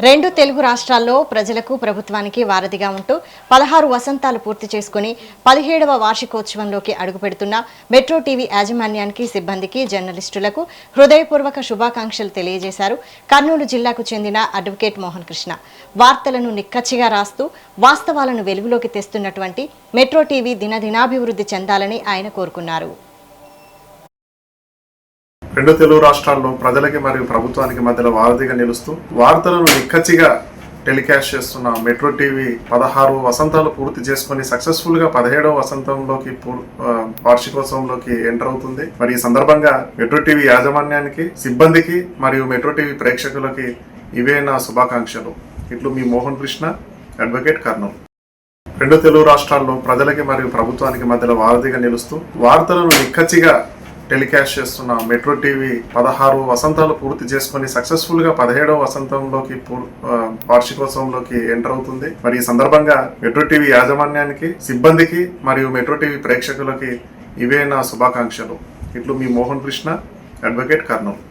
రెండు తెలుగు రాష్ట్రాల్లో ప్రజలకు ప్రభుత్వానికి వారధిగా ఉంటూ 16 వసంతాలు పూర్తి చేసుకుని 17వ వార్షికోత్సవంలోకి అడుగుపెడుతున్న మెట్రో టీవీ యాజమాన్యానికి, సిబ్బందికి, జర్నలిస్టులకు హృదయపూర్వక శుభాకాంక్షలు తెలియజేశారు కర్నూలు జిల్లాకు చెందిన అడ్వకేట్ మోహన్ కృష్ణ. వార్తలను నిక్కచ్చిగా రాస్తూ వాస్తవాలను వెలుగులోకి తెస్తున్నటువంటి మెట్రో టీవీ దినదినాభివృద్ధి చెందాలని ఆయన కోరుకున్నారు. రెండు తెలుగు రాష్ట్రాల్లో ప్రజలకి మరియు ప్రభుత్వానికి మధ్యలో వారధిగా నిలుస్తూ వార్తలను నిక్కచ్చిగా టెలికాస్ట్ చేస్తున్న మెట్రో టీవీ 16 వసంతాలు పూర్తి చేసుకుని సక్సెస్ఫుల్ గా 17వ వసంతంలోకి వార్షికోత్సవంలోకి ఎంటర్ అవుతుంది. మరి ఈ సందర్భంగా మెట్రో టీవీ యాజమాన్యానికి, సిబ్బందికి మరియు మెట్రో టీవీ ప్రేక్షకులకి ఇవే నా శుభాకాంక్షలు. ఇట్లు మీ మోహన్ కృష్ణ, అడ్వకేట్, కర్నూలు. రెండు తెలుగు రాష్ట్రాల్లో ప్రజలకి మరియు ప్రభుత్వానికి మధ్యలో వారధిగా నిలుస్తూ వార్తలను నిక్కచ్చిగా టెలికాస్ట్ చేస్తున్న మెట్రో టీవీ 16 వసంతాలు పూర్తి చేసుకుని సక్సెస్ఫుల్ గా 17వ వసంతంలోకి వార్షికోత్సవంలోకి ఎంటర్ అవుతుంది. మరి ఈ సందర్భంగా మెట్రో టీవీ యాజమాన్యానికి, సిబ్బందికి మరియు మెట్రో టీవీ ప్రేక్షకులకి ఇవే నా శుభాకాంక్షలు. ఇట్లు మీ మోహన్ కృష్ణ, అడ్వకేట్, కర్నూలు.